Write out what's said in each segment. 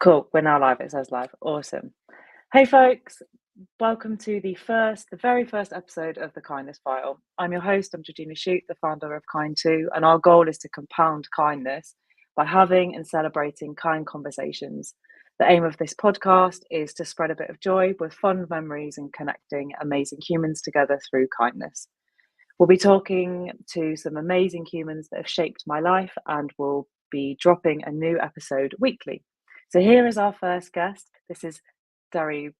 Cool. We're now live. It says live. Awesome. Hey, folks. Welcome to the very first episode of the Kindness File. I'm your host. I'm Gina, the founder of Kind2, and our goal is to compound kindness by having and celebrating kind conversations. The aim of this podcast is to spread a bit of joy with fun memories and connecting amazing humans together through kindness. We'll be talking to some amazing humans that have shaped my life, and we'll be dropping a new episode weekly. So here is our first guest. This is Dewi.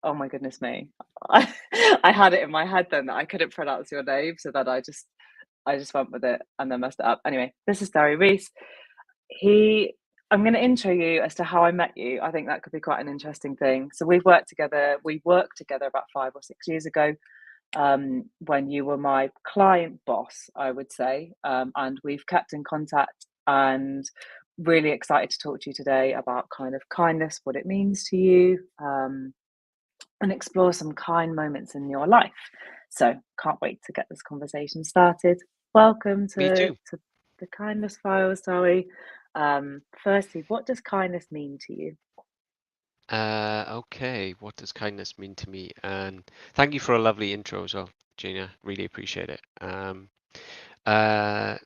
Oh my goodness me. I had it in my head then that I couldn't pronounce your name, so that I just went with it and then messed it up. Anyway, this is Dewi. I'm going to intro you as to how I met you. I think that could be quite an interesting thing. So we worked together about 5 or 6 years ago, when you were my client boss, I would say, and we've kept in contact, and really excited to talk to you today about kind of kindness, what it means to you, and explore some kind moments in your life. So can't wait to get this conversation started. Welcome Me to too. the Kindness Files, Zoe. Firstly, what does kindness mean to you? Okay, what does kindness mean to me? And thank you for a lovely intro as well, Gina. Really appreciate it.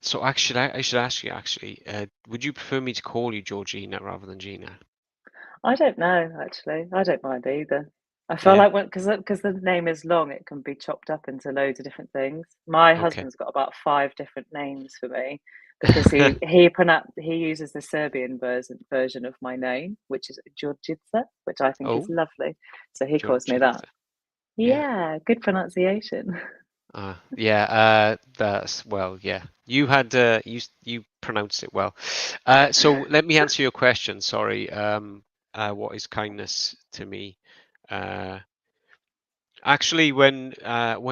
So actually, I should ask you actually, would you prefer me to call you Georgina rather than Gina? I don't know, actually. I don't mind either. I feel Yeah. like because the name is long, it can be chopped up into loads of different things. My Okay. husband's got about 5 different names for me because he uses the Serbian version of my name, which is Đurđica, which I think is Oh, lovely. So he calls me that. Georgina. Yeah. Yeah, good pronunciation. Yeah. That's well. Yeah. You pronounced it well. So let me answer your question. Sorry. What is kindness to me? Uh, Actually, when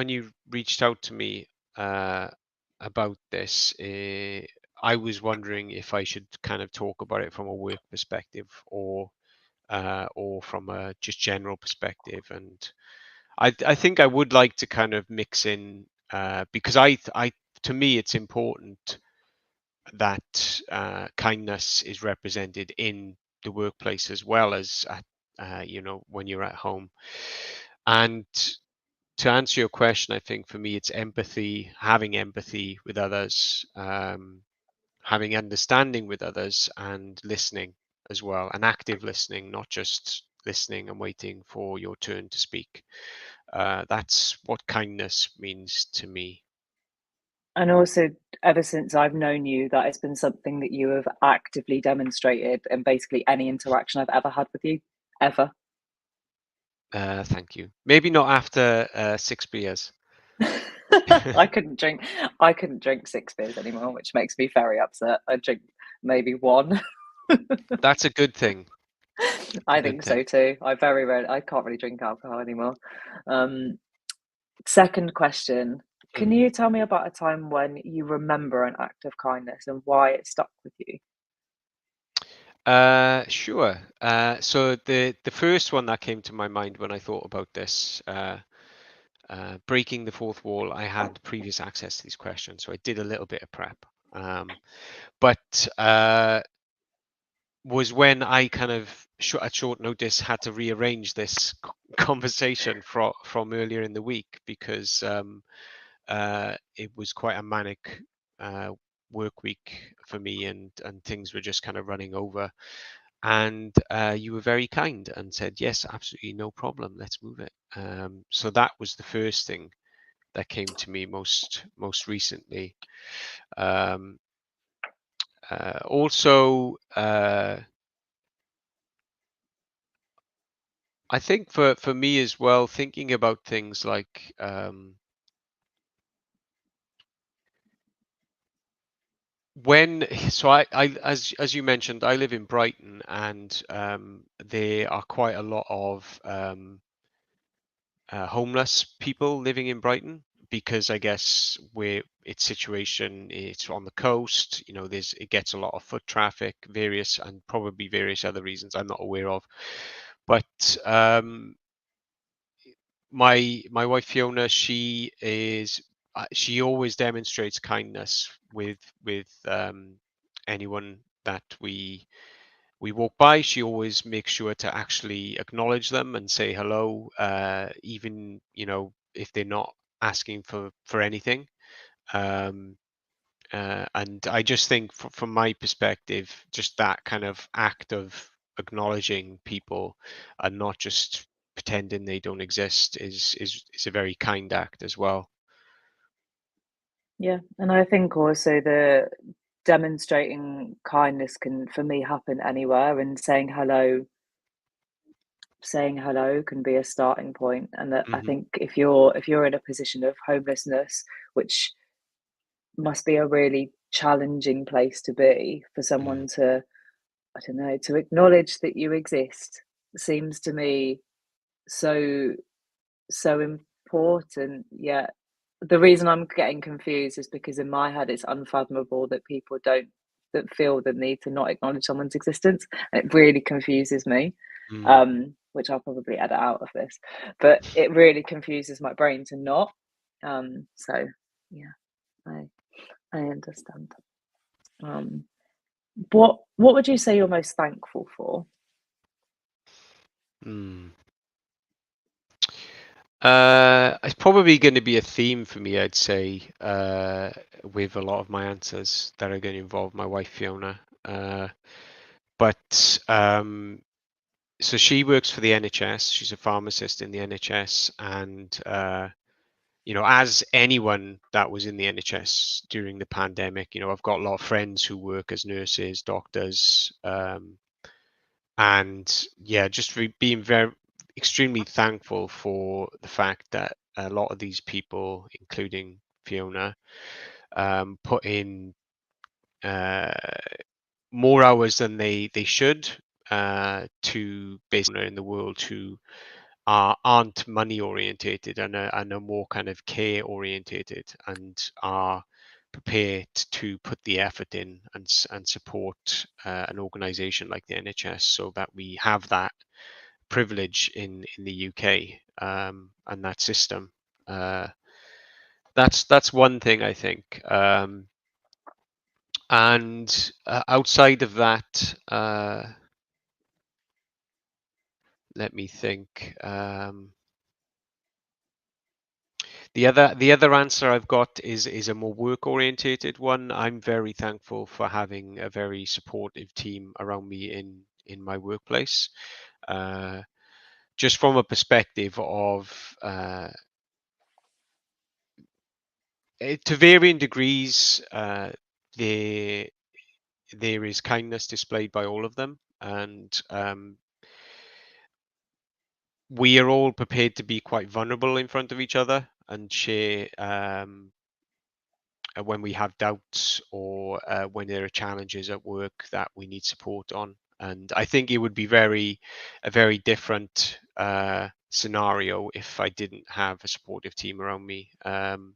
you reached out to me about this, I was wondering if I should kind of talk about it from a work perspective or from a just general perspective. And I think I would like to kind of mix in because I to me it's important that kindness is represented in the workplace as well as at when you're at home. And to answer your question, I think for me it's empathy, having empathy with others, having understanding with others, and listening as well, and active listening, not just listening and waiting for your turn to speak. That's what kindness means to me. And also, ever since I've known you, that has been something that you have actively demonstrated in basically any interaction I've ever had with you, ever. Thank you. Maybe not after 6 beers. I couldn't drink. I couldn't drink 6 beers anymore, which makes me very upset. I drink maybe one. That's a good thing. A I good think thing. so too. I can't really drink alcohol anymore. Um, Second question: can Mhm. you tell me about a time when you remember an act of kindness and why it stuck with you? Sure. So the first one that came to my mind when I thought about this, breaking the fourth wall, I had previous access to these questions, so I did a little bit of prep. But was when I kind of at short notice had to rearrange this conversation from earlier in the week because it was quite a manic work week for me, and things were just kind of running over. And you were very kind and said, yes, absolutely no problem, let's move it. So that was the first thing that came to me most recently. Um, also, I think for me as well, thinking about things like when so I as you mentioned, I live in Brighton, and there are quite a lot of homeless people living in Brighton because I guess where its situation, it's on the coast. It gets a lot of foot traffic, various and probably various other reasons I'm not aware of. But my wife Fiona, she always demonstrates kindness with anyone that we walk by, she always makes sure to actually acknowledge them and say hello, even if they're not asking for anything. And I just think, from my perspective, just that kind of act of acknowledging people and not just pretending they don't exist is a very kind act as well. Yeah, and I think also the demonstrating kindness can, for me, happen anywhere, and saying hello can be a starting point. And that, I Hmm. think, if you're in a position of homelessness, which must be a really challenging place to be, for Mm. someone to, I don't know, to acknowledge that you exist, seems to me so so important. Yet the reason I'm getting confused is because in my head it's unfathomable that people don't that feel the need to not acknowledge someone's existence. And it really confuses me. Mm. Which I'll probably edit out of this, but it really confuses my brain to not. So yeah, I I understand. Um, what would you say you're most thankful for? Mm. It's probably going to be a theme for me, I'd say, with a lot of my answers that are going to involve my wife, Fiona. But so she works for the NHS. She's a pharmacist in the NHS, and as anyone that was in the NHS during the pandemic, I've got a lot of friends who work as nurses, doctors, and yeah, just being very extremely thankful for the fact that a lot of these people, including Fiona, put in uh, more hours than they should, to basically in the world who aren't money orientated and are more kind of care orientated, and are prepared to put the effort in and support an organization like the NHS, so that we have that privilege in the UK, and that system. Uh, that's one thing, I think. And outside of that, let me think. The other answer I've got is a more work orientated one. I'm very thankful for having a very supportive team around me in my workplace. Uh, just from a perspective of, to varying degrees, there there is kindness displayed by all of them, and we are all prepared to be quite vulnerable in front of each other and share, when we have doubts, or when there are challenges at work that we need support on. And I think it would be a very different scenario if I didn't have a supportive team around me. And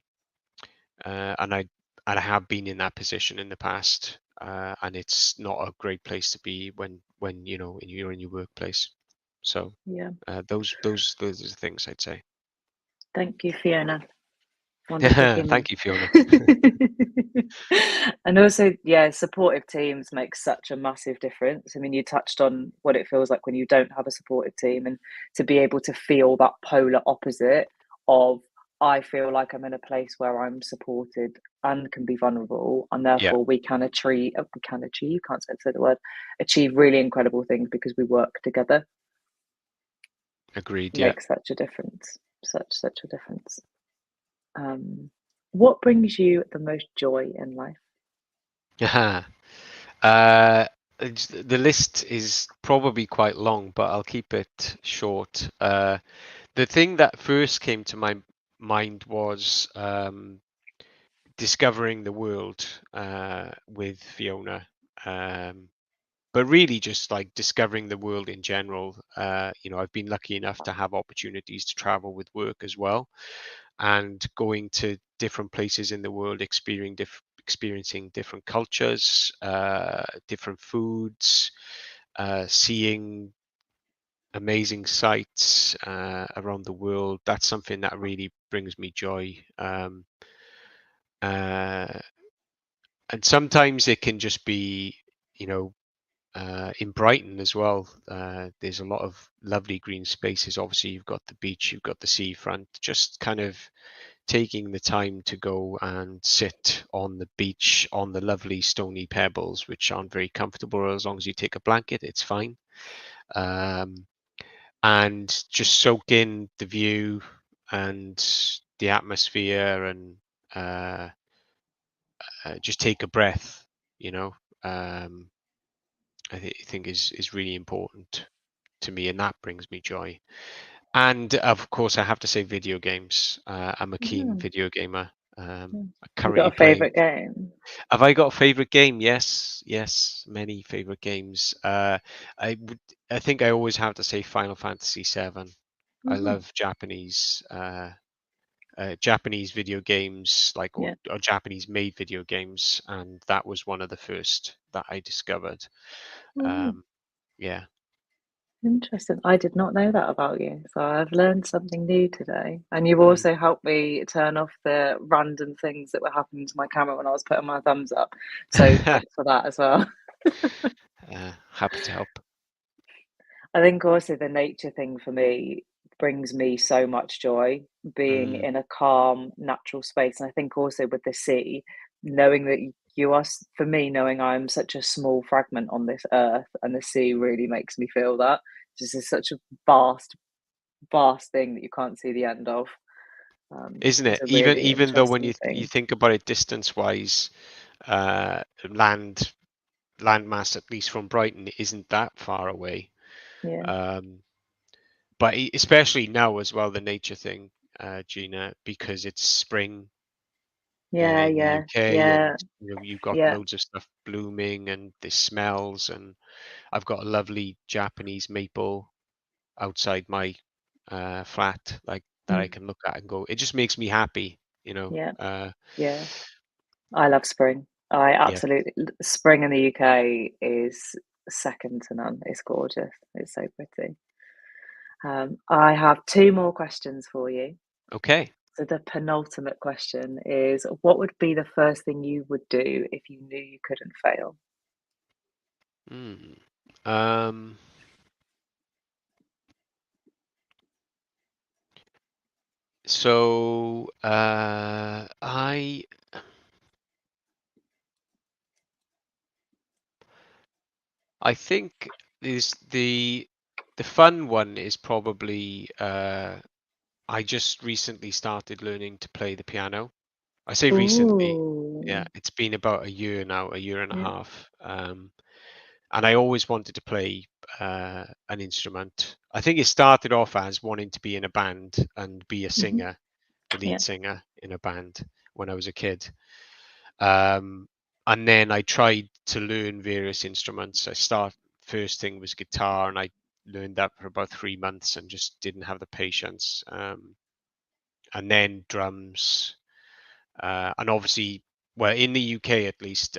I have been in that position in the past, and it's not a great place to be when you're in your workplace. So Yeah, those are the things I'd say. thank you, Fiona. Wonderful human. Thank you, Fiona. And also, yeah, supportive teams make such a massive difference. I mean, you touched on what it feels like when you don't have a supportive team, and to be able to feel that polar opposite of, I feel like I'm in a place where I'm supported and can be vulnerable, and Yeah, therefore can't say the word, achieve really incredible things because we work together. agreed. Yeah. Makes such a difference. Such a difference. Um, what brings you the most joy in life? Uh, the list is probably quite long, but I'll keep it short. The thing that first came to my mind was, discovering the world with Fiona. But really just like discovering the world in general. I've been lucky enough to have opportunities to travel with work as well, and going to different places in the world, experiencing different cultures, different foods, seeing amazing sights around the world. That's something that really brings me joy. Uh, and sometimes it can just be, you know, in Brighton as well. There's a lot of lovely green spaces. Obviously, you've got the beach, you've got the seafront. Just kind of taking the time to go and sit on the beach on the lovely stony pebbles, which aren't very comfortable. As long as you take a blanket, it's fine. And just soak in the view and the atmosphere, and just take a breath. You know, I think is really important to me, and that brings me joy. And of course, I have to say video games. I'm a keen Mm, video gamer. mm. I'm You got currently a playing. favourite game? Have I got a favorite game? Yes, yes, many favorite games. I would, I think I always have to say Final Fantasy VII. I Mm, love Japanese video games, like yeah. or Japanese made video games, and that was one of the first that I discovered. Mm, Um, yeah. interesting. I did not know that about you. So I've learned something new today. And you've Mm. also helped me turn off the random things that were happening to my camera when I was putting my thumbs up. So thanks for that as well. Happy to help. I think also the nature thing for me brings me so much joy, being Mm. in a calm, natural space. And I think also with the sea, knowing that you are, for me, knowing I'm such a small fragment on this earth, and the sea really makes me feel that. This is such a vast, vast thing that you can't see the end of. Isn't It's it? a Even really even though when interesting you thing. think about it distance wise, uh, land landmass, at least from Brighton, isn't that far away. Yeah, Um, but especially now as well, the nature thing, Gina, because it's spring yeah, in the yeah, UK, and yeah, you've got yeah. loads of stuff blooming and the smells, and I've got a lovely Japanese maple outside my flat, like that I Mm, can look at and go. It just makes me happy, you know. yeah, yeah. I love spring. I Yeah. absolutely spring in the UK is second to none. It's gorgeous. It's so pretty. I have two more questions for you. Okay. So the penultimate question is, what would be the first thing you would do if you knew you couldn't fail? Mm. Um, so I think is the fun one is probably I just recently started learning to play the piano. I say recently, yeah, Ooh, it's been about a year now, a year and a yeah. half. And I always wanted to play an instrument. I think it started off as wanting to be in a band and be a Hmm. singer, the Yeah. lead singer in a band when I was a kid. Um, and then I tried to learn various instruments. First thing was guitar, and I learned that for about 3 months and just didn't have the patience. And then drums, and obviously, well, in the UK at least,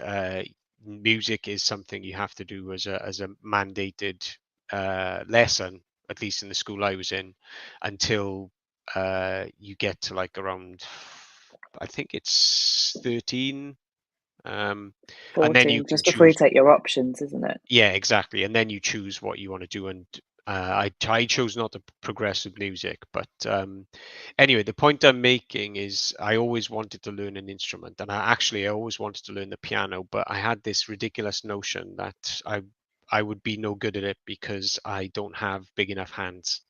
music is something you have to do as a mandated lesson, at least in the school I was in, until you get to like around, I think it's 13, and then you 14, can just before you choose. take your options, isn't it? Yeah, exactly. And then you choose what you want to do. And I chose not to progress with music. But anyway, the point I'm making is I always wanted to learn an instrument. And I always wanted to learn the piano. But I had this ridiculous notion that I would be no good at it because I don't have big enough hands.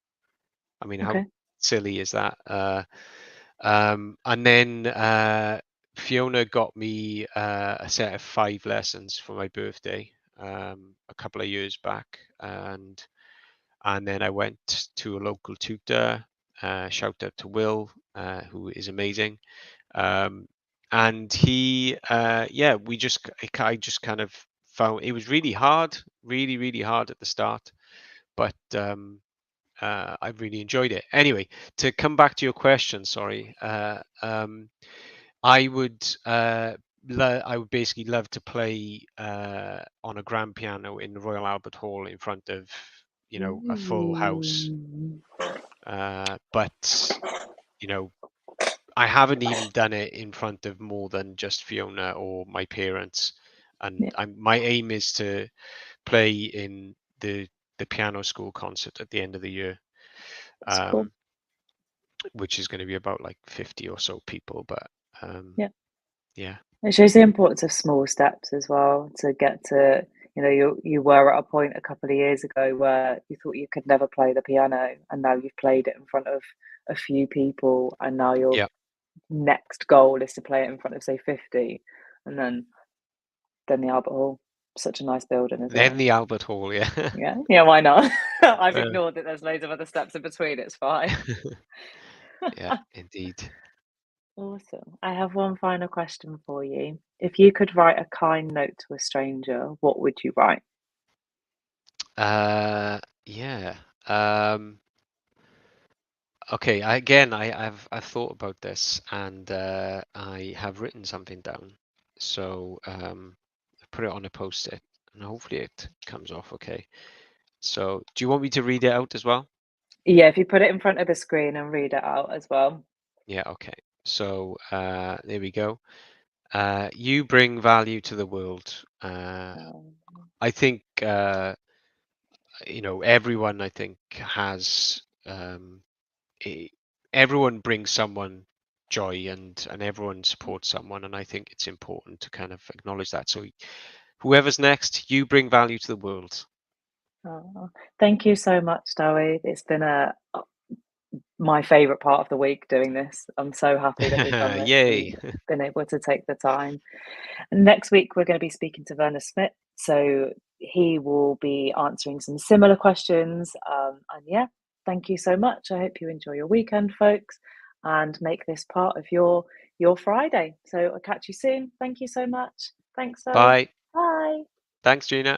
I mean, how Okay. silly is that? And then Fiona got me a set of 5 lessons for my birthday a couple of years back, and then I went to a local tutor. Shout out to Will, who is amazing. Um, and yeah, I just kind of found it was really hard, really, really hard at the start, but I really enjoyed it. Anyway, to come back to your question, sorry, I would I would basically love to play on a grand piano in the Royal Albert Hall in front of a full house. Ooh. But you know, I haven't even done it in front of more than just Fiona or my parents. And Yeah. my aim is to play in the piano school concert at the end of the year, That's cool. which is going to be about like 50 or so people. But Yeah. yeah, It shows the importance of small steps as well to get to, you were at a point a couple of years ago where you thought you could never play the piano, and now you've played it in front of a few people, and now your yeah. next goal is to play it in front of, say, 50, and then the Albert Hall. Such a nice building as Then well. the Albert Hall, yeah. Yeah, why not? I've Uh, ignored that there's loads of other steps in between, it's fine. yeah, indeed. Awesome. I have one final question for you. If you could write a kind note to a stranger, what would you write? Yeah. Okay. I've thought about this, and I have written something down. So I put it on a post-it, and hopefully it comes off okay. So do you want me to read it out as well? Yeah, if you put it in front of the screen and read it out as well. Yeah. Okay. So there we go. You bring value to the world. Um, I think everyone I think has e- everyone brings someone joy, and everyone supports someone, and I think it's important to kind of acknowledge that. So whoever's next, you bring value to the world. oh, thank you so much, Dewi. It's been my favourite part of the week doing this. I'm so happy that we've done this and Yay. been able to take the time. And next week, we're going to be speaking to Werner Smith. So he will be answering some similar questions. And yeah, thank you so much. I hope you enjoy your weekend, folks, and make this part of your Friday. So I'll catch you soon. Thank you so much. Thanks, Zoe. Bye. Bye. Thanks, Gina.